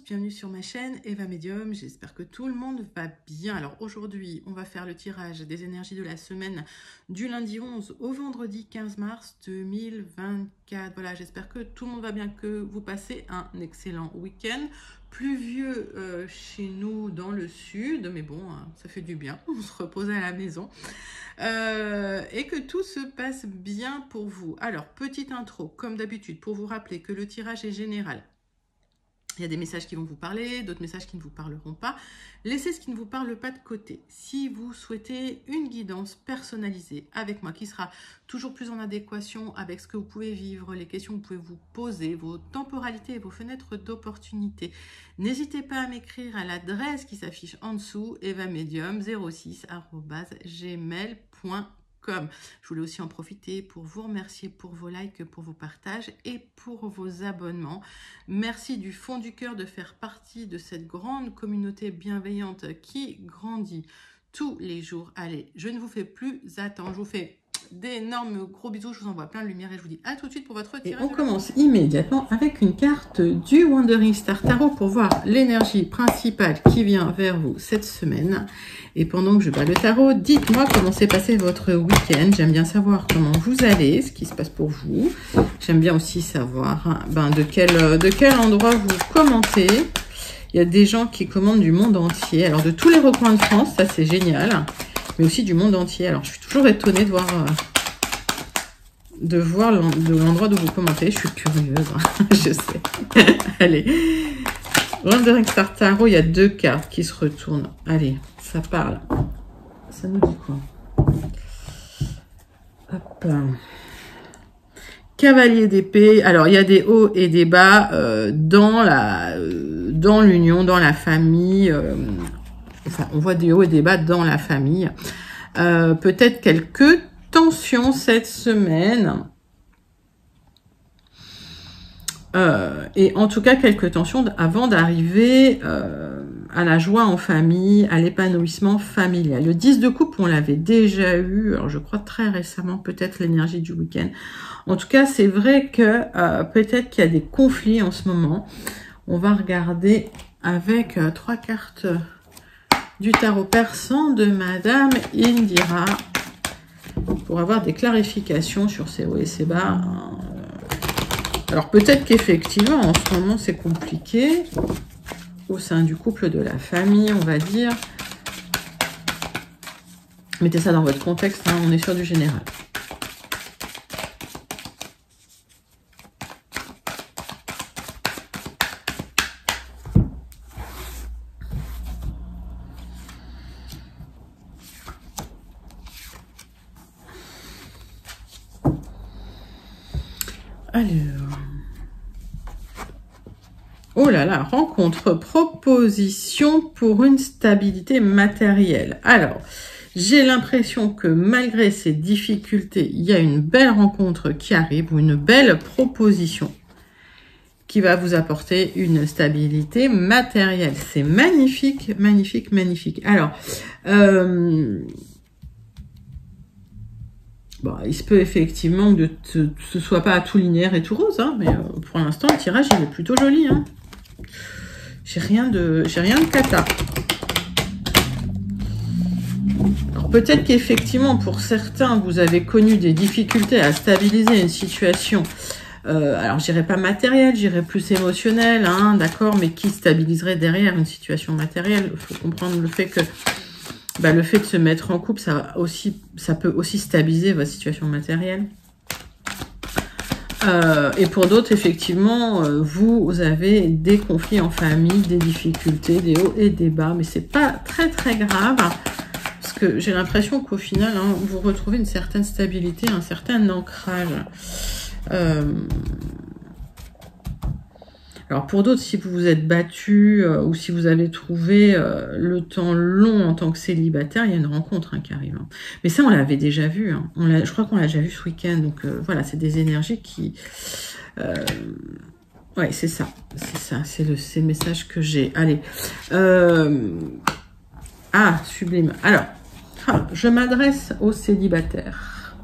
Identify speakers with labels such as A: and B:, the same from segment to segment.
A: bienvenue sur ma chaîne Eva Medium, j'espère que tout le monde va bien. Alors aujourd'hui, on va faire le tirage des énergies de la semaine du lundi 11 au vendredi 15 mars 2024. Voilà, j'espère que tout le monde va bien, que vous passez un excellent week-end. Pluvieux chez nous dans le sud, mais bon, ça fait du bien, on se repose à la maison. Et que tout se passe bien pour vous. Alors, petite intro, comme d'habitude, pour vous rappeler que le tirage est général. Il y a des messages qui vont vous parler, d'autres messages qui ne vous parleront pas. Laissez ce qui ne vous parle pas de côté. Si vous souhaitez une guidance personnalisée avec moi, qui sera toujours plus en adéquation avec ce que vous pouvez vivre, les questions que vous pouvez vous poser, vos temporalités et vos fenêtres d'opportunité, n'hésitez pas à m'écrire à l'adresse qui s'affiche en dessous, evamedium06@gmail.com. Je voulais aussi en profiter pour vous remercier pour vos likes, pour vos partages et pour vos abonnements. Merci du fond du cœur de faire partie de cette grande communauté bienveillante qui grandit tous les jours. Allez, je ne vous fais plus attendre. Je vous fais d'énormes gros bisous. Je vous envoie plein de lumière et je vous dis à tout de suite pour votre tirage. Et on commence immédiatement avec une carte du Wandering Star Tarot pour voir l'énergie principale qui vient vers vous cette semaine. Et pendant que je bats le tarot, dites-moi comment s'est passé votre week-end. J'aime bien savoir comment vous allez, ce qui se passe pour vous. J'aime bien aussi savoir de quel endroit vous commentez. Il y a des gens qui commentent du monde entier. Alors de tous les recoins de France, ça c'est génial. Mais aussi du monde entier. Alors je suis toujours étonnée de voir l'endroit d'où vous commentez. Je suis curieuse, je sais. Allez. Wandering Star Tarot, il y a deux cartes qui se retournent. Allez, ça parle. Ça nous dit quoi? Hop. Cavalier d'épée. Alors, il y a des hauts et des bas dans l'union, dans la famille. Enfin, on voit des hauts et des bas dans la famille. Peut-être quelques tensions cette semaine. Et en tout cas, quelques tensions avant d'arriver à la joie en famille, à l'épanouissement familial. Le 10 de coupe, on l'avait déjà eu, alors je crois très récemment, peut-être l'énergie du week-end. En tout cas, c'est vrai que peut-être qu'il y a des conflits en ce moment. On va regarder avec trois cartes du tarot persan de Madame Indira pour avoir des clarifications sur ces hauts et ces bas. Alors peut-être qu'effectivement, en ce moment, c'est compliqué au sein du couple, de la famille, on va dire. Mettez ça dans votre contexte, on est sur du général. Alors... Oh là là, rencontre, proposition pour une stabilité matérielle. Alors, j'ai l'impression que malgré ces difficultés, il y a une belle rencontre qui arrive, ou une belle proposition qui va vous apporter une stabilité matérielle. C'est magnifique, magnifique, magnifique. Alors, bon, il se peut effectivement que ce soit pas tout linéaire et tout rose, mais pour l'instant, le tirage, il est plutôt joli. J'ai rien de cata. Alors peut-être qu'effectivement, pour certains, vous avez connu des difficultés à stabiliser une situation. Alors, je dirais pas matérielle, je dirais plus émotionnelle, d'accord, mais qui stabiliserait derrière une situation matérielle. Il faut comprendre le fait que le fait de se mettre en couple, ça peut aussi stabiliser votre situation matérielle. Et pour d'autres, effectivement, vous avez des conflits en famille, des difficultés, des hauts et des bas, mais c'est pas très très grave, parce que j'ai l'impression qu'au final, vous retrouvez une certaine stabilité, un certain ancrage. Alors pour d'autres, si vous vous êtes battu ou si vous avez trouvé le temps long en tant que célibataire, il y a une rencontre qui arrive. Mais ça, on l'avait déjà vu. Je crois qu'on l'a déjà vu ce week-end. Donc voilà, c'est des énergies qui... ouais, c'est ça. C'est ça. C'est le message que j'ai. Allez. Ah, sublime. Alors, je m'adresse aux célibataires.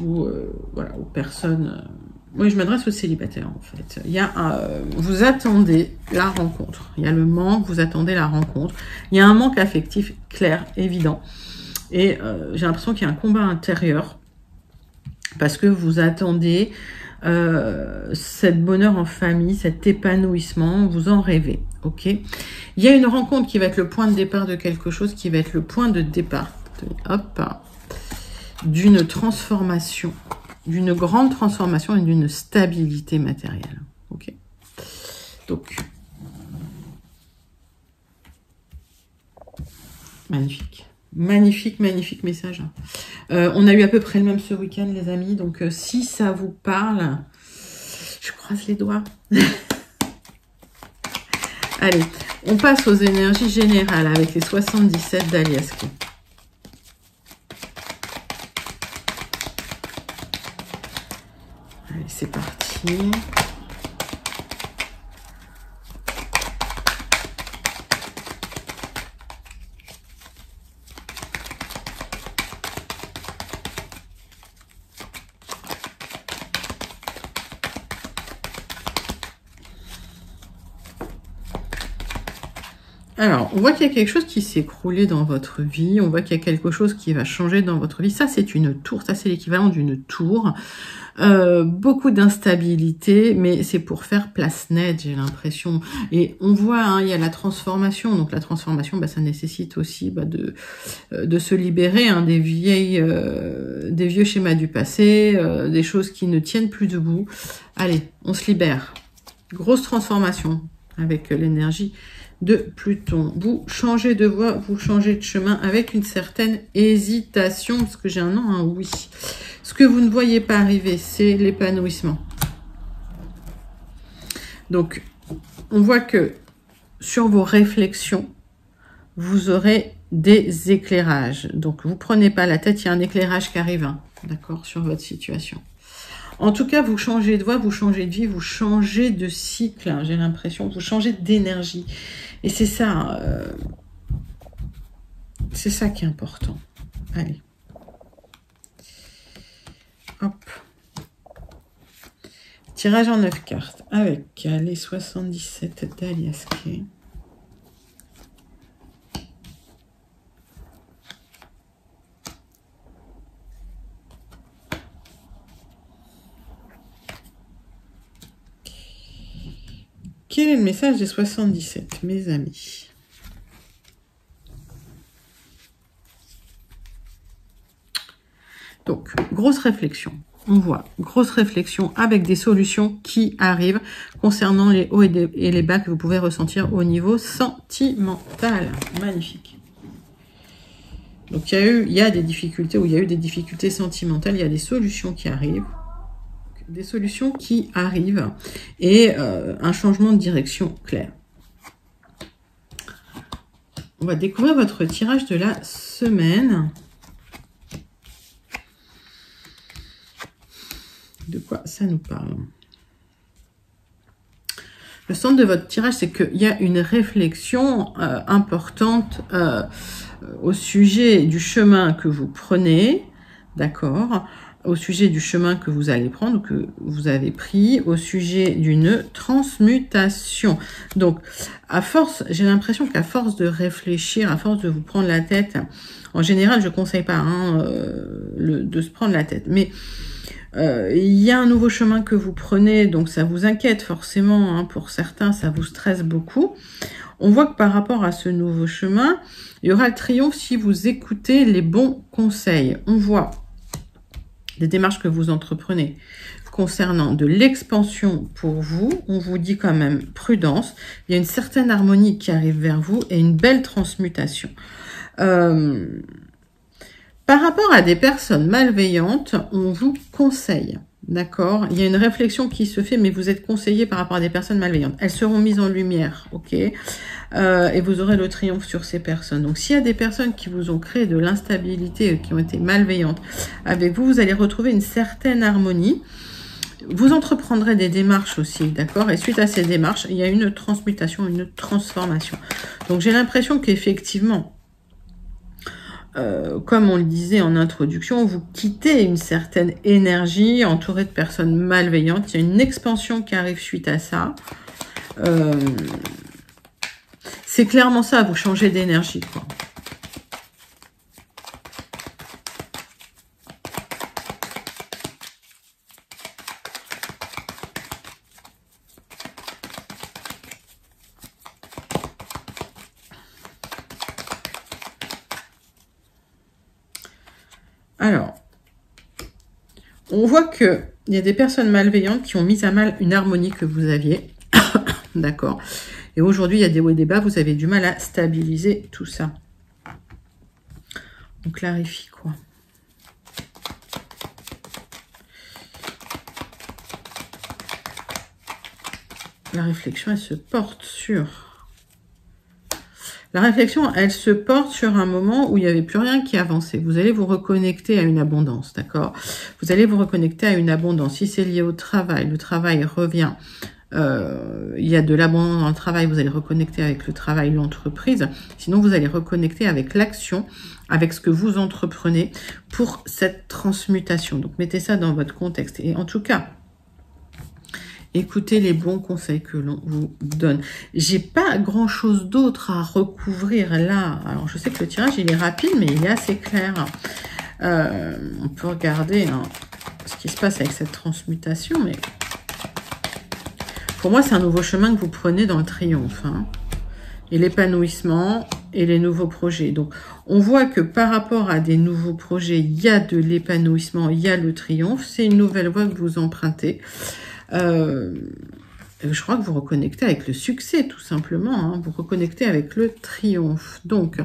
A: Ou voilà, aux personnes Oui, je m'adresse aux célibataires, en fait. Il y a vous attendez la rencontre. Il y a le manque, vous attendez la rencontre. Il y a un manque affectif clair, évident. Et j'ai l'impression qu'il y a un combat intérieur. Parce que vous attendez cet bonheur en famille, cet épanouissement, vous en rêvez, ok? Il y a une rencontre qui va être le point de départ de quelque chose, qui va être le point de départ, hop, d'une transformation, d'une grande transformation et d'une stabilité matérielle, ok? Donc, magnifique. Magnifique, magnifique message. On a eu à peu près le même ce week-end, les amis. Donc, si ça vous parle, je croise les doigts. Allez, on passe aux énergies générales avec les 77 d'Aliaski. Allez, c'est parti. Alors, on voit qu'il y a quelque chose qui s'est écroulé dans votre vie. On voit qu'il y a quelque chose qui va changer dans votre vie. Ça, c'est une tour. Ça, c'est l'équivalent d'une tour. Beaucoup d'instabilité, mais c'est pour faire place nette, j'ai l'impression. Et on voit, hein, il y a la transformation. Donc, la transformation, bah, ça nécessite aussi de se libérer hein, des vieux schémas du passé, des choses qui ne tiennent plus debout. Allez, on se libère. Grosse transformation avec l'énergie de Pluton. Vous changez de voie, vous changez de chemin avec une certaine hésitation, parce que j'ai un non, un oui. Ce que vous ne voyez pas arriver, c'est l'épanouissement. Donc, on voit que sur vos réflexions, vous aurez des éclairages. Donc, vous prenez pas la tête, il y a un éclairage qui arrive, hein, d'accord, sur votre situation. En tout cas, vous changez de voie, vous changez de vie, vous changez de cycle, hein, j'ai l'impression, vous changez d'énergie. Et c'est ça qui est important. Allez. Hop. Tirage en 9 cartes avec les 77 d'Aliaski. Quel est le message des 77, mes amis? Donc, grosse réflexion. On voit, grosse réflexion avec des solutions qui arrivent concernant les hauts et les bas que vous pouvez ressentir au niveau sentimental. Magnifique. Donc, il y a des difficultés, ou il y a eu des difficultés sentimentales, il y a des solutions qui arrivent. Des solutions qui arrivent et un changement de direction clair. On va découvrir votre tirage de la semaine. De quoi ça nous parle? Le centre de votre tirage, c'est qu'il y a une réflexion importante au sujet du chemin que vous prenez, d'accord ? Au sujet du chemin que vous allez prendre, que vous avez pris, au sujet d'une transmutation. Donc, à force, j'ai l'impression qu'à force de réfléchir, à force de vous prendre la tête, en général, je ne conseille pas hein, de se prendre la tête, mais il y a un nouveau chemin que vous prenez, donc ça vous inquiète forcément, hein, pour certains, ça vous stresse beaucoup. On voit que par rapport à ce nouveau chemin, il y aura le triomphe si vous écoutez les bons conseils. On voit des démarches que vous entreprenez concernant de l'expansion pour vous. On vous dit quand même prudence. Il y a une certaine harmonie qui arrive vers vous et une belle transmutation. Par rapport à des personnes malveillantes, on vous conseille, d'accord? Il y a une réflexion qui se fait, mais vous êtes conseillé par rapport à des personnes malveillantes. Elles seront mises en lumière, ok? Et vous aurez le triomphe sur ces personnes. Donc, s'il y a des personnes qui vous ont créé de l'instabilité, qui ont été malveillantes avec vous, vous allez retrouver une certaine harmonie. Vous entreprendrez des démarches aussi, d'accord? Et suite à ces démarches, il y a une transmutation, une transformation. Donc, j'ai l'impression qu'effectivement, comme on le disait en introduction, vous quittez une certaine énergie entourée de personnes malveillantes. Il y a une expansion qui arrive suite à ça. C'est clairement ça, vous changez d'énergie, quoi. Alors, on voit qu'il y a des personnes malveillantes qui ont mis à mal une harmonie que vous aviez. D'accord. Et aujourd'hui, il y a des hauts et des bas. Vous avez du mal à stabiliser tout ça. On clarifie quoi? La réflexion, elle se porte sur... La réflexion, elle se porte sur un moment où il n'y avait plus rien qui avançait. Vous allez vous reconnecter à une abondance, d'accord? Vous allez vous reconnecter à une abondance. Si c'est lié au travail, le travail revient. Il y a de l'abondance dans le travail, vous allez reconnecter avec le travail, l'entreprise. Sinon, vous allez reconnecter avec l'action, avec ce que vous entreprenez pour cette transmutation. Donc, mettez ça dans votre contexte. Et en tout cas, écoutez les bons conseils que l'on vous donne. J'ai pas grand chose d'autre à recouvrir là. Alors, je sais que le tirage, il est rapide, mais il est assez clair. On peut regarder ce qui se passe avec cette transmutation, mais pour moi, c'est un nouveau chemin que vous prenez dans le triomphe. Et l'épanouissement et les nouveaux projets. Donc, on voit que par rapport à des nouveaux projets, il y a de l'épanouissement, il y a le triomphe. C'est une nouvelle voie que vous empruntez. Je crois que vous reconnectez avec le succès, tout simplement. Vous reconnectez avec le triomphe. Donc,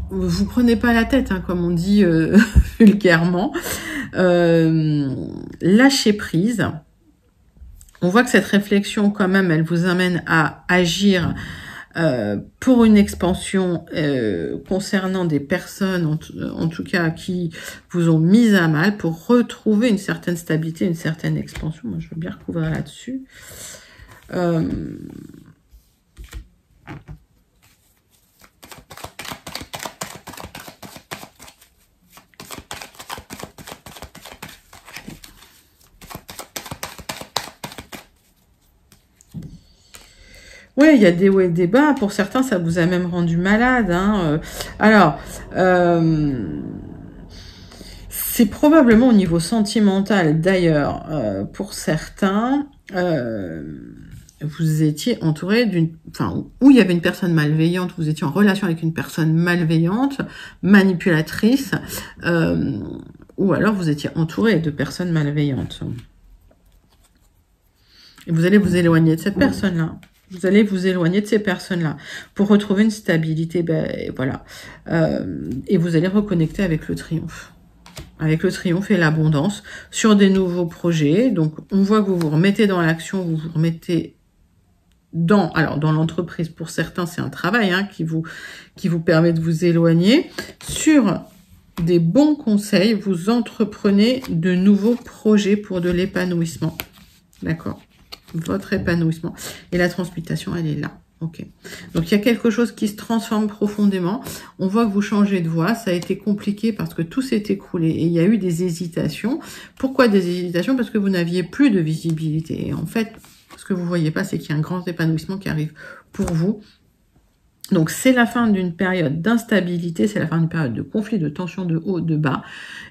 A: vous prenez pas la tête, comme on dit vulgairement. Lâchez prise. On voit que cette réflexion, quand même, elle vous amène à agir pour une expansion concernant des personnes, en tout cas, qui vous ont mis à mal, pour retrouver une certaine stabilité, une certaine expansion. Moi, je veux bien recouvrir là-dessus. Oui, il y a des hauts et des bas. Pour certains, ça vous a même rendu malade. Alors, c'est probablement au niveau sentimental, d'ailleurs, pour certains, vous étiez entouré d'une... Enfin, où il y avait une personne malveillante, vous étiez en relation avec une personne malveillante, manipulatrice, ou alors vous étiez entouré de personnes malveillantes. Et vous allez vous éloigner de cette personne-là. Vous allez vous éloigner de ces personnes-là pour retrouver une stabilité, voilà. Et vous allez reconnecter avec le triomphe. Avec le triomphe et l'abondance sur des nouveaux projets. Donc, on voit que vous vous remettez dans l'action, vous vous remettez dans l'entreprise. Pour certains, c'est un travail qui vous permet de vous éloigner. Sur des bons conseils, vous entreprenez de nouveaux projets pour de l'épanouissement. D'accord ? Votre épanouissement. Et la transmutation, elle est là. Ok. Donc, il y a quelque chose qui se transforme profondément. On voit que vous changez de voie. Ça a été compliqué parce que tout s'est écroulé et il y a eu des hésitations. Pourquoi des hésitations? Parce que vous n'aviez plus de visibilité. Et en fait, ce que vous voyez pas, c'est qu'il y a un grand épanouissement qui arrive pour vous. Donc, c'est la fin d'une période d'instabilité, c'est la fin d'une période de conflit, de tension, de haut, de bas.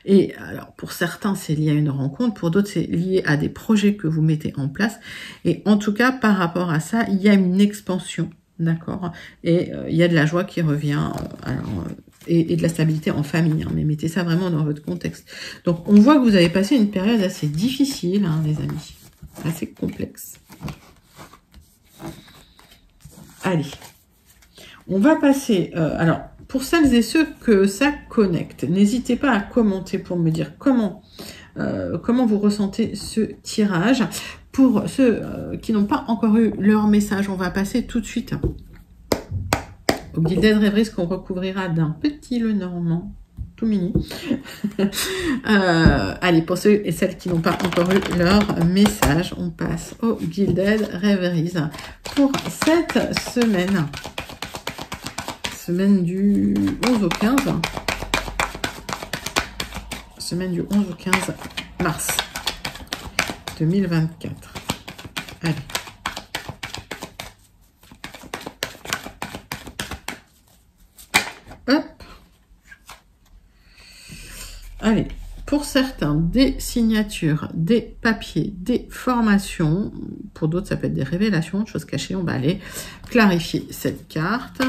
A: Et alors, pour certains, c'est lié à une rencontre, pour d'autres, c'est lié à des projets que vous mettez en place. Et en tout cas, par rapport à ça, il y a une expansion, d'accord? Et il y a de la joie qui revient, et de la stabilité en famille, mais mettez ça vraiment dans votre contexte. Donc, on voit que vous avez passé une période assez difficile, les amis, assez complexe. Allez. On va passer, alors, pour celles et ceux que ça connecte, n'hésitez pas à commenter pour me dire comment vous ressentez ce tirage. Pour ceux qui n'ont pas encore eu leur message, on va passer tout de suite au Gilded Rêveries qu'on recouvrira d'un petit Lenormand, tout mini. Allez, pour ceux et celles qui n'ont pas encore eu leur message, on passe au Gilded Rêveries pour cette semaine. semaine du 11 au 15. Semaine du 11 au 15 mars 2024. Allez. Hop. Allez. Pour certains, des signatures, des papiers, des formations. Pour d'autres, ça peut être des révélations, des choses cachées. On va aller clarifier cette carte.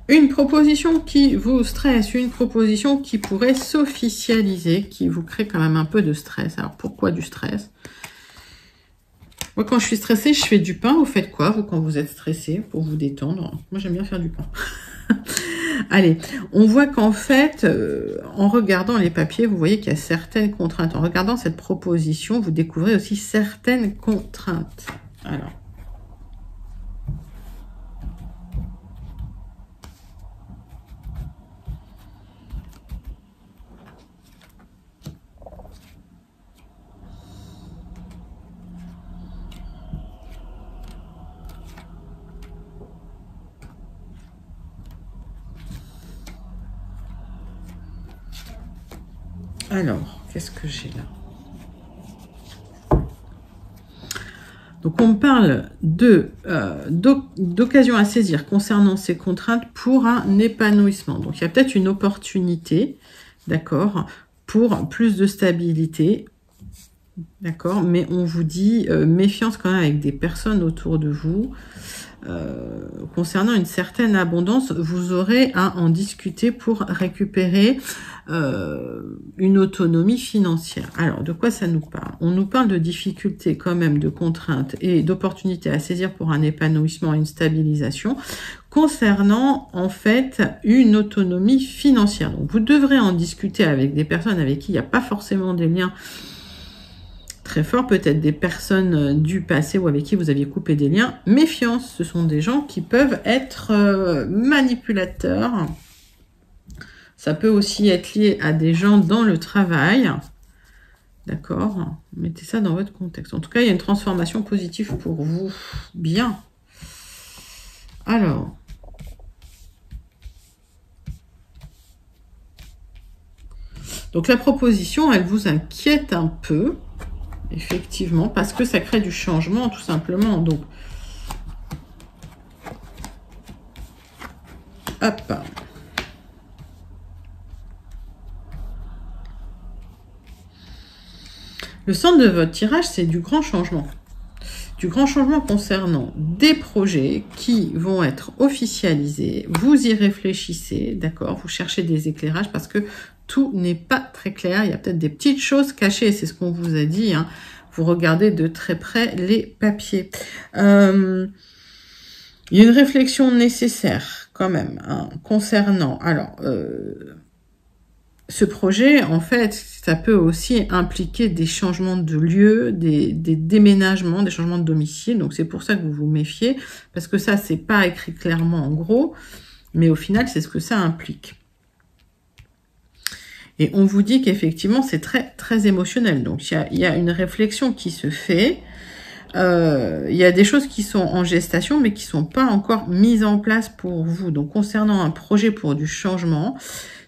A: Une proposition qui vous stresse, une proposition qui pourrait s'officialiser, qui vous crée quand même un peu de stress. Alors, pourquoi du stress? Moi, quand je suis stressée, je fais du pain. Vous faites quoi, vous, quand vous êtes stressé, pour vous détendre? Moi, j'aime bien faire du pain. Allez, on voit qu'en fait, en regardant les papiers, vous voyez qu'il y a certaines contraintes. En regardant cette proposition, vous découvrez aussi certaines contraintes. Alors, qu'est-ce que j'ai là? Donc, on parle d'occasion à saisir concernant ces contraintes pour un épanouissement. Donc, il y a peut-être une opportunité, d'accord, pour plus de stabilité, d'accord, mais on vous dit méfiance quand même avec des personnes autour de vous. Concernant une certaine abondance, vous aurez à en discuter pour récupérer une autonomie financière. Alors, de quoi ça nous parle? On nous parle de difficultés quand même, de contraintes et d'opportunités à saisir pour un épanouissement et une stabilisation concernant en fait une autonomie financière. Donc, vous devrez en discuter avec des personnes avec qui il n'y a pas forcément des liens très fort, peut-être des personnes du passé ou avec qui vous aviez coupé des liens. Méfiance, ce sont des gens qui peuvent être manipulateurs. Ça peut aussi être lié à des gens dans le travail. D'accord? Mettez ça dans votre contexte. En tout cas, il y a une transformation positive pour vous. Bien. Alors. Donc, la proposition, elle vous inquiète un peu. Effectivement, parce que ça crée du changement, tout simplement. Donc, hop. Le centre de votre tirage, c'est du grand changement. Du grand changement concernant des projets qui vont être officialisés. Vous y réfléchissez, d'accord? Vous cherchez des éclairages parce que tout n'est pas très clair. Il y a peut-être des petites choses cachées, c'est ce qu'on vous a dit. Hein. Vous regardez de très près les papiers. Il y a une réflexion nécessaire quand même hein, concernant... Alors, ce projet, en fait, ça peut aussi impliquer des changements de lieu, des déménagements, des changements de domicile. Donc, c'est pour ça que vous vous méfiez, parce que ça, c'est pas écrit clairement en gros, mais au final, c'est ce que ça implique. Et on vous dit qu'effectivement, c'est très, très émotionnel. Donc, il y a une réflexion qui se fait. Il y a des choses qui sont en gestation, mais qui sont pas encore mises en place pour vous. Donc, concernant un projet pour du changement,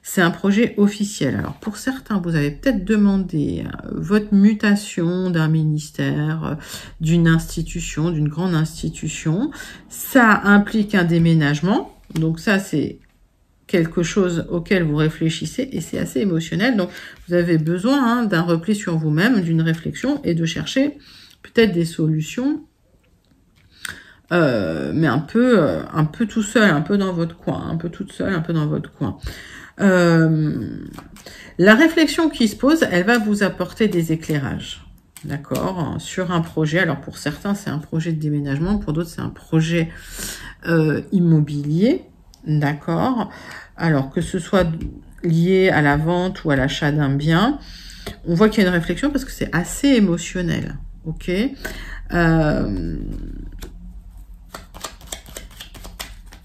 A: c'est un projet officiel. Alors, pour certains, vous avez peut-être demandé votre mutation d'un ministère, d'une institution, d'une grande institution. Ça implique un déménagement. Donc, ça, c'est quelque chose auquel vous réfléchissez et c'est assez émotionnel. Donc, vous avez besoin hein, d'un repli sur vous-même, d'une réflexion et de chercher peut-être des solutions, mais un peu tout seul, un peu dans votre coin, un peu toute seule, un peu dans votre coin. La réflexion qui se pose, elle va vous apporter des éclairages, d'accord, sur un projet. Alors pour certains, c'est un projet de déménagement, pour d'autres, c'est un projet immobilier, d'accord. Alors que ce soit lié à la vente ou à l'achat d'un bien, on voit qu'il y a une réflexion parce que c'est assez émotionnel, ok.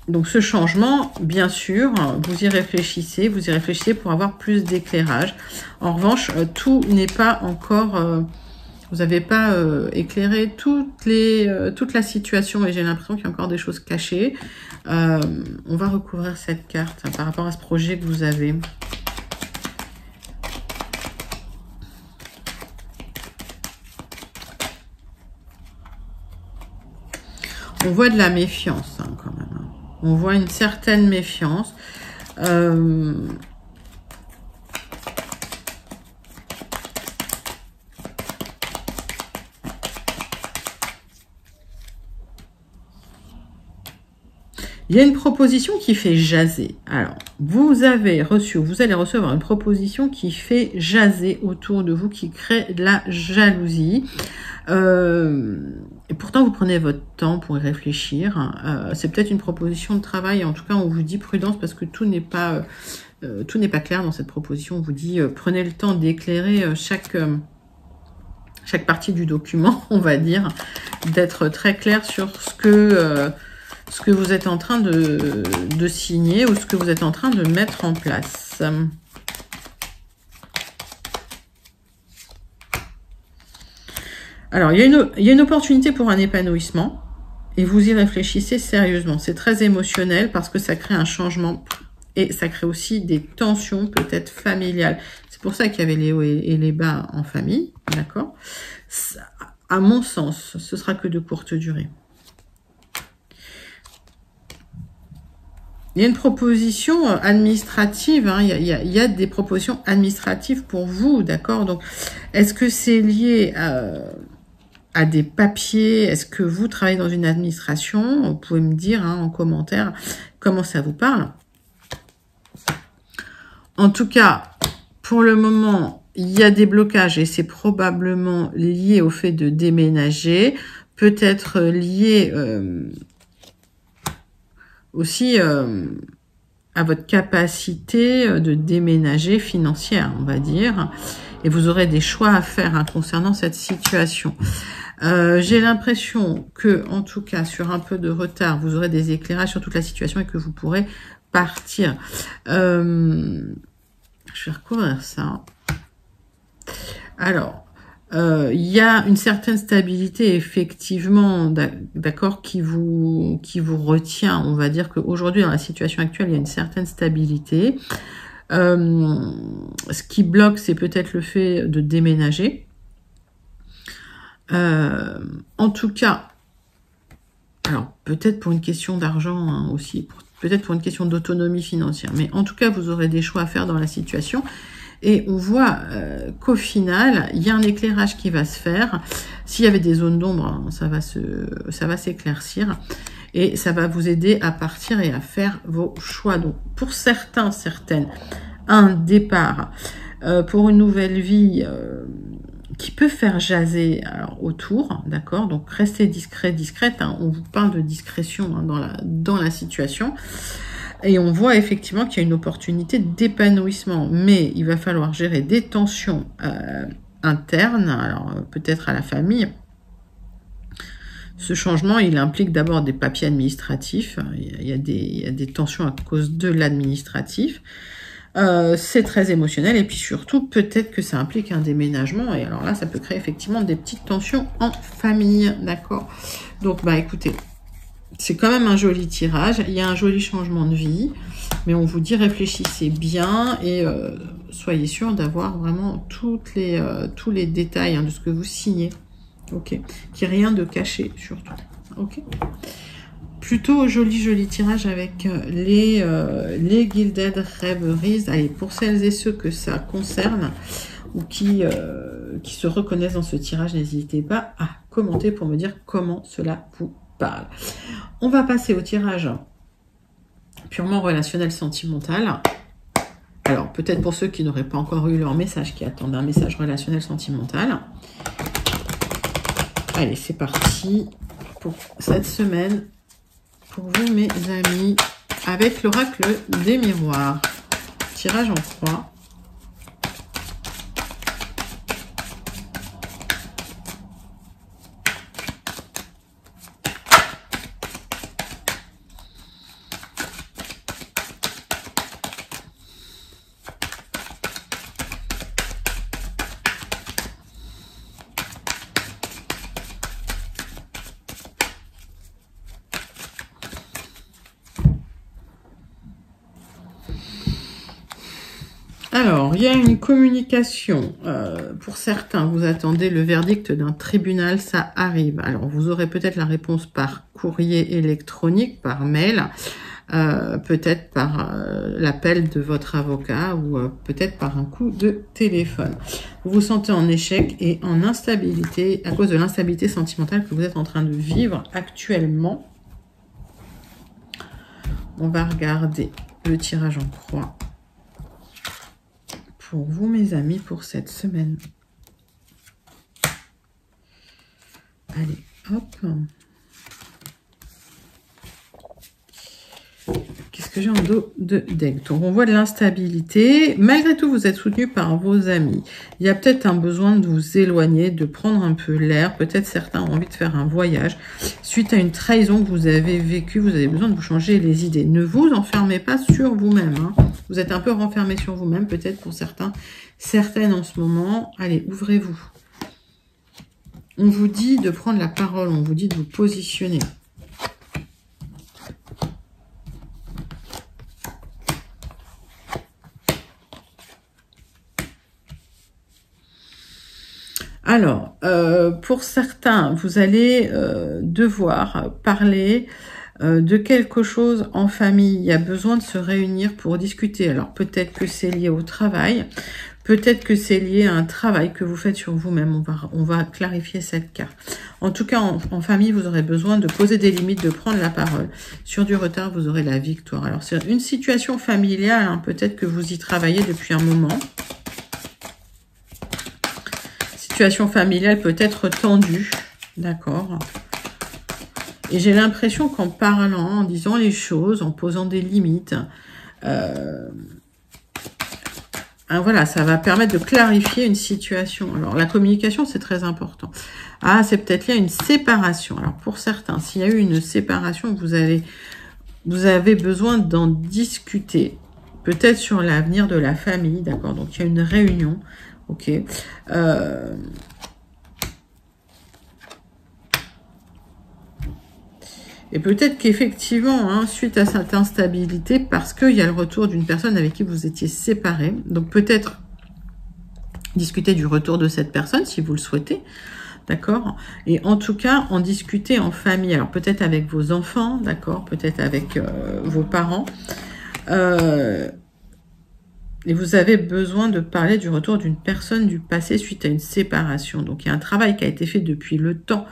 A: Donc ce changement, bien sûr, vous y réfléchissez pour avoir plus d'éclairage. En revanche, tout n'est pas encore... vous n'avez pas éclairé toute la situation et j'ai l'impression qu'il y a encore des choses cachées. On va recouvrir cette carte par rapport à ce projet que vous avez. On voit de la méfiance hein, quand même. On voit une certaine méfiance. Il y a une proposition qui fait jaser. Alors, vous allez recevoir une proposition qui fait jaser autour de vous, qui crée de la jalousie. Et pourtant, vous prenez votre temps pour y réfléchir. C'est peut-être une proposition de travail. En tout cas, on vous dit prudence parce que tout n'est pas clair dans cette proposition. On vous dit prenez le temps d'éclairer chaque partie du document, on va dire, d'être très clair sur ce que vous êtes en train de signer ou ce que vous êtes en train de mettre en place. Alors, il y a une opportunité pour un épanouissement et vous y réfléchissez sérieusement. C'est très émotionnel parce que ça crée un changement et ça crée aussi des tensions peut-être familiales. C'est pour ça qu'il y avait les hauts et les bas en famille, d'accord? À mon sens, ce sera que de courte durée. Il y a une proposition administrative, hein, il y a des propositions administratives pour vous, d'accord? Donc, est-ce que c'est lié à des papiers? Est-ce que vous travaillez dans une administration? Vous pouvez me dire hein, en commentaire comment ça vous parle. En tout cas, pour le moment, il y a des blocages et c'est probablement lié au fait de déménager, peut-être lié aussi à votre capacité de déménager financière, on va dire. Et vous aurez des choix à faire hein, concernant cette situation. J'ai l'impression que, en tout cas, sur un peu de retard, vous aurez des éclairages sur toute la situation et que vous pourrez partir. Je vais recouvrir ça. Alors, il y a une certaine stabilité, effectivement, d'accord, qui vous retient. On va dire qu'aujourd'hui, dans la situation actuelle, il y a une certaine stabilité. Ce qui bloque, c'est peut-être le fait de déménager. En tout cas, alors peut-être pour une question d'argent hein, aussi, peut-être pour une question d'autonomie financière, mais en tout cas, vous aurez des choix à faire dans la situation. Et on voit qu'au final, il y a un éclairage qui va se faire. S'il y avait des zones d'ombre, hein, ça va s'éclaircir. Et ça va vous aider à partir et à faire vos choix. Donc, pour certains, certaines, un départ pour une nouvelle vie qui peut faire jaser alors, autour, d'accord? Donc, restez discret, discrète. Hein, on vous parle de discrétion hein, dans la situation. Et on voit effectivement qu'il y a une opportunité d'épanouissement. Mais il va falloir gérer des tensions internes, alors peut-être à la famille. Ce changement, il implique d'abord des papiers administratifs. Il y a des tensions à cause de l'administratif. C'est très émotionnel. Et puis surtout, peut-être que ça implique un déménagement. Et alors là, ça peut créer effectivement des petites tensions en famille. D'accord? Donc, bah écoutez, c'est quand même un joli tirage. Il y a un joli changement de vie. Mais on vous dit, réfléchissez bien et soyez sûr d'avoir vraiment tous les détails hein, de ce que vous signez. Ok, qu'il n'y ait rien de caché surtout. Ok. Plutôt joli tirage avec les Gilded Reveries. Allez, pour celles et ceux que ça concerne ou qui se reconnaissent dans ce tirage, n'hésitez pas à commenter pour me dire comment cela vous parle. On va passer au tirage purement relationnel sentimental. Alors, peut-être pour ceux qui n'auraient pas encore eu leur message, qui attendent un message relationnel sentimental. Allez, c'est parti pour cette semaine, pour vous, mes amis, avec l'oracle des miroirs. Tirage en croix. Alors, il y a une communication. Pour certains, vous attendez le verdict d'un tribunal, ça arrive. Alors, vous aurez peut-être la réponse par courrier électronique, par mail, peut-être par l'appel de votre avocat ou peut-être par un coup de téléphone. Vous vous sentez en échec et en instabilité à cause de l'instabilité sentimentale que vous êtes en train de vivre actuellement. On va regarder le tirage en croix pour vous, mes amis, pour cette semaine. Allez, hop. Qu'est-ce que j'ai en dos de deck? Donc, on voit de l'instabilité. Malgré tout, vous êtes soutenu par vos amis. Il y a peut-être un besoin de vous éloigner, de prendre un peu l'air. Peut-être certains ont envie de faire un voyage. Suite à une trahison que vous avez vécue, vous avez besoin de vous changer les idées. Ne vous enfermez pas sur vous-même. Hein. Vous êtes un peu renfermé sur vous-même, peut-être pour certains, certaines en ce moment. Allez, ouvrez-vous. On vous dit de prendre la parole, on vous dit de vous positionner. Alors, pour certains, vous allez devoir parler de quelque chose en famille. Il y a besoin de se réunir pour discuter. Alors, peut-être que c'est lié au travail. Peut-être que c'est lié à un travail que vous faites sur vous-même. On va clarifier cette carte. En tout cas, en famille, vous aurez besoin de poser des limites, de prendre la parole. Sur du retard, vous aurez la victoire. Alors, c'est une situation familiale. Hein, peut-être que vous y travaillez depuis un moment. Situation familiale peut être tendue. D'accord. Et j'ai l'impression qu'en parlant, en disant les choses, en posant des limites, voilà, ça va permettre de clarifier une situation. Alors, la communication, c'est très important. Ah, c'est peut-être lié à une séparation. Alors, pour certains, s'il y a eu une séparation, vous avez besoin d'en discuter. Peut-être sur l'avenir de la famille, d'accord. Donc, il y a une réunion, ok. Et peut-être qu'effectivement, hein, suite à cette instabilité, parce qu'il y a le retour d'une personne avec qui vous étiez séparés, donc peut-être discuter du retour de cette personne si vous le souhaitez, d'accord? Et en tout cas, en discuter en famille, alors peut-être avec vos enfants, d'accord? Peut-être avec vos parents. Et vous avez besoin de parler du retour d'une personne du passé suite à une séparation. Donc, il y a un travail qui a été fait depuis le temps.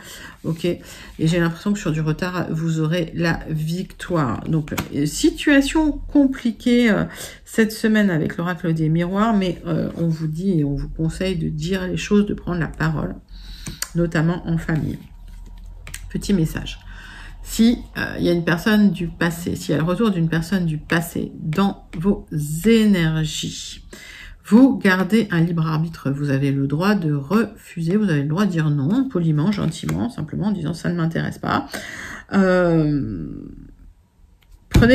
A: Ok. Et j'ai l'impression que sur du retard, vous aurez la victoire. Donc, situation compliquée cette semaine avec l'oracle des miroirs. Mais on vous dit et on vous conseille de dire les choses, de prendre la parole. Notamment en famille. Petit message. Si il y a une personne du passé, s'il y a le retour d'une personne du passé dans vos énergies, vous gardez un libre arbitre. Vous avez le droit de refuser, vous avez le droit de dire non, poliment, gentiment, simplement en disant ça ne m'intéresse pas. Prenez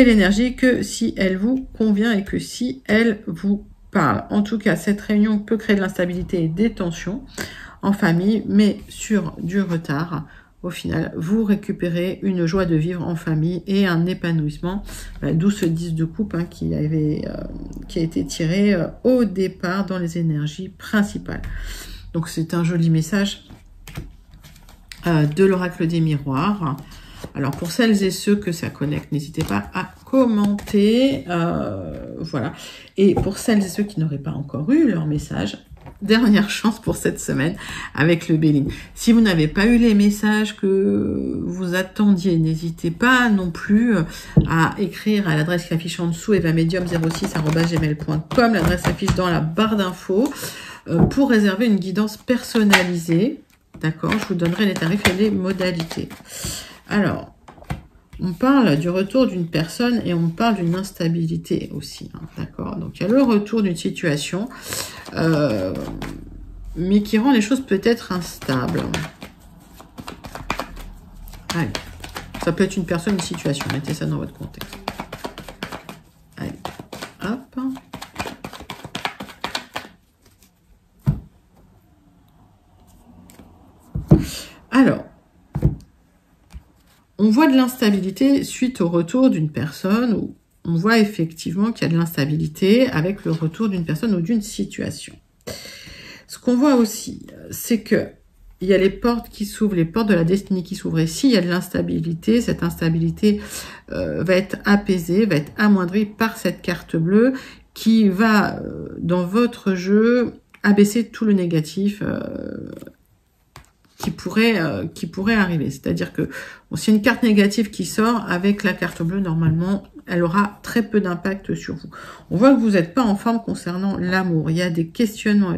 A: l'énergie que si elle vous convient et que si elle vous parle. En tout cas, cette réunion peut créer de l'instabilité et des tensions en famille, mais sur du retard. Au final, vous récupérez une joie de vivre en famille et un épanouissement, d'où ce 10 de coupe hein, qui a été tiré au départ dans les énergies principales. Donc c'est un joli message de l'oracle des miroirs. Alors pour celles et ceux que ça connecte, n'hésitez pas à commenter. Voilà. Et pour celles et ceux qui n'auraient pas encore eu leur message, dernière chance pour cette semaine avec le Béline. Si vous n'avez pas eu les messages que vous attendiez, n'hésitez pas non plus à écrire à l'adresse qui affiche en dessous, evamedium06@gmail.com. L'adresse affiche dans la barre d'infos pour réserver une guidance personnalisée. D'accord, je vous donnerai les tarifs et les modalités. Alors, on parle du retour d'une personne et on parle d'une instabilité aussi. Hein, d'accord, donc il y a le retour d'une situation, mais qui rend les choses peut-être instables. Allez, ça peut être une personne, une situation. Mettez ça dans votre contexte. Allez, hop. Alors, on voit de l'instabilité suite au retour d'une personne ou on voit effectivement qu'il y a de l'instabilité avec le retour d'une personne ou d'une situation. Ce qu'on voit aussi, c'est que il y a les portes qui s'ouvrent, les portes de la destinée qui s'ouvrent. Et s'il y a de l'instabilité, cette instabilité va être apaisée, va être amoindrie par cette carte bleue qui va, dans votre jeu, abaisser tout le négatif qui pourrait arriver. C'est-à-dire que bon, s'il y a une carte négative qui sort, avec la carte bleue, normalement, elle aura très peu d'impact sur vous. On voit que vous n'êtes pas en forme concernant l'amour. Il y a des questionnements.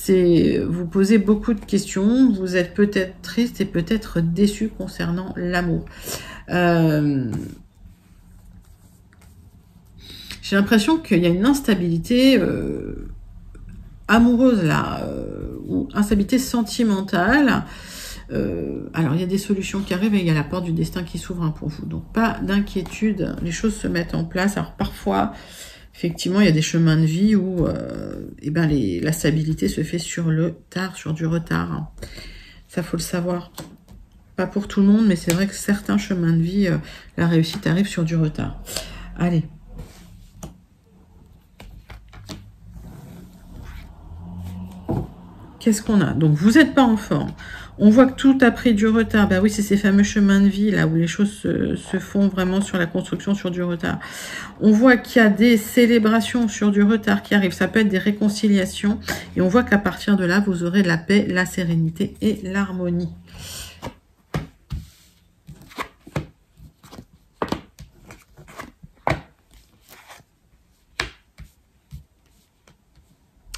A: Vous posez beaucoup de questions. Vous êtes peut-être triste et peut-être déçu concernant l'amour. J'ai l'impression qu'il y a une instabilité amoureuse là, ou instabilité sentimentale. Alors, il y a des solutions qui arrivent et il y a la porte du destin qui s'ouvre hein, pour vous. Donc, pas d'inquiétude, les choses se mettent en place. Alors, parfois, effectivement, il y a des chemins de vie où la stabilité se fait sur le tard, sur du retard. Hein. Ça, faut le savoir. Pas pour tout le monde, mais c'est vrai que certains chemins de vie, la réussite arrive sur du retard. Allez. Qu'est-ce qu'on a? Donc, vous n'êtes pas en forme. On voit que tout a pris du retard. Ben oui, c'est ces fameux chemins de vie, là, où les choses se font vraiment sur la construction, sur du retard. On voit qu'il y a des célébrations sur du retard qui arrivent. Ça peut être des réconciliations. Et on voit qu'à partir de là, vous aurez la paix, la sérénité et l'harmonie.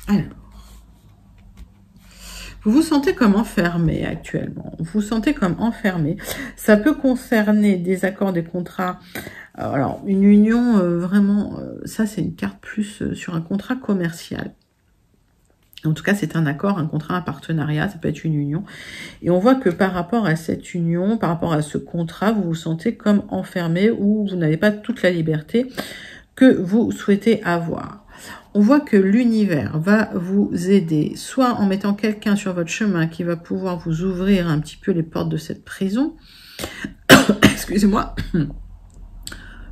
A: Alors. Vous vous sentez comme enfermé actuellement. Vous vous sentez comme enfermé. Ça peut concerner des accords, des contrats. Alors, une union, vraiment, ça c'est une carte plus sur un contrat commercial. En tout cas, c'est un accord, un contrat, un partenariat, ça peut être une union. Et on voit que par rapport à cette union, par rapport à ce contrat, vous vous sentez comme enfermé ou vous n'avez pas toute la liberté que vous souhaitez avoir. On voit que l'univers va vous aider, soit en mettant quelqu'un sur votre chemin qui va pouvoir vous ouvrir un petit peu les portes de cette prison, excusez-moi,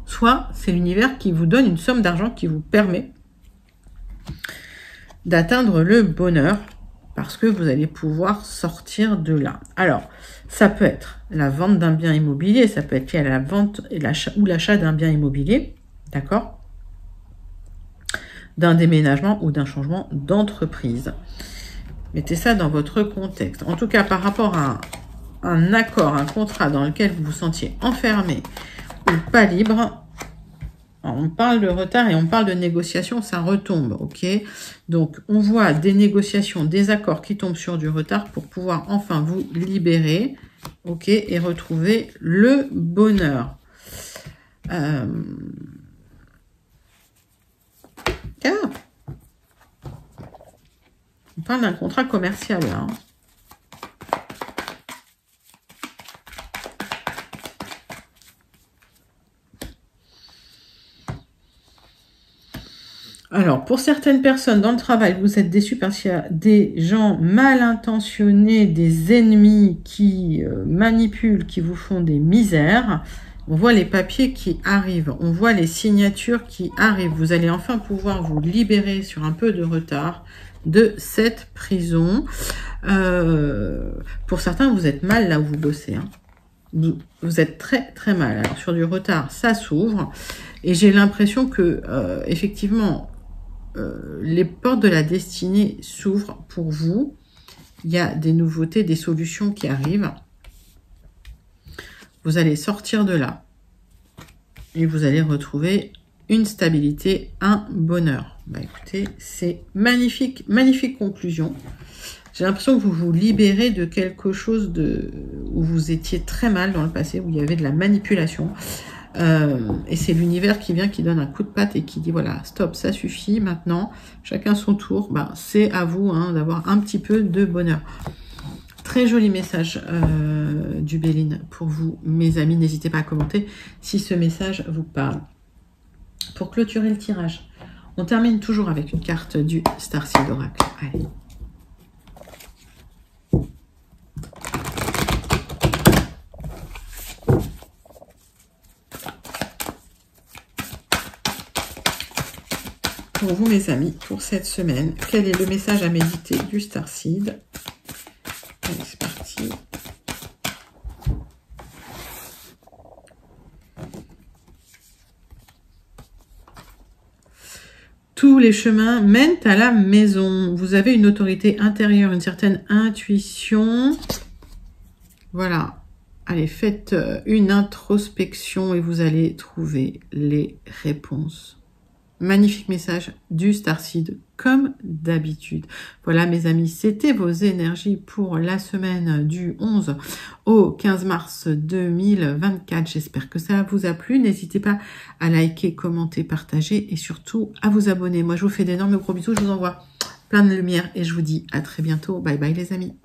A: soit c'est l'univers qui vous donne une somme d'argent qui vous permet d'atteindre le bonheur, parce que vous allez pouvoir sortir de là. Alors, ça peut être la vente d'un bien immobilier, ça peut être lié à la vente et ou l'achat d'un bien immobilier, d'accord ? D'un déménagement ou d'un changement d'entreprise. Mettez ça dans votre contexte. En tout cas, par rapport à un accord, un contrat dans lequel vous vous sentiez enfermé ou pas libre, on parle de retard et on parle de négociation, ça retombe, ok? Donc, on voit des négociations, des accords qui tombent sur du retard pour pouvoir enfin vous libérer, ok? Et retrouver le bonheur. On parle d'un contrat commercial, là. Alors, pour certaines personnes dans le travail, vous êtes déçus parce qu'il y a des gens mal intentionnés, des ennemis qui manipulent, qui vous font des misères. On voit les papiers qui arrivent, on voit les signatures qui arrivent. Vous allez enfin pouvoir vous libérer sur un peu de retard de cette prison. Pour certains, vous êtes mal là où vous bossez. Hein. Vous êtes très très mal. Alors sur du retard, ça s'ouvre. Et j'ai l'impression que effectivement, les portes de la destinée s'ouvrent pour vous. Il y a des nouveautés, des solutions qui arrivent. Vous allez sortir de là et vous allez retrouver une stabilité, un bonheur. Bah écoutez, c'est magnifique, magnifique conclusion. J'ai l'impression que vous vous libérez de quelque chose où vous étiez très mal dans le passé, où il y avait de la manipulation. Et c'est l'univers qui vient, qui donne un coup de patte et qui dit voilà, stop, ça suffit maintenant, chacun son tour. Bah, c'est à vous hein, d'avoir un petit peu de bonheur. Très joli message du Béline pour vous, mes amis. N'hésitez pas à commenter si ce message vous parle. Pour clôturer le tirage, on termine toujours avec une carte du Starseed Oracle. Allez. pour vous, mes amis, pour cette semaine. Quel est le message à méditer du Starseed? Allez, c'est parti. Tous les chemins mènent à la maison. Vous avez une autorité intérieure, une certaine intuition. Voilà. Allez, faites une introspection et vous allez trouver les réponses. Magnifique message du Starseed, comme d'habitude. Voilà, mes amis, c'était vos énergies pour la semaine du 11 au 15 mars 2024. J'espère que ça vous a plu. N'hésitez pas à liker, commenter, partager et surtout à vous abonner. Moi, je vous fais d'énormes gros bisous. Je vous envoie plein de lumière et je vous dis à très bientôt. Bye bye, les amis.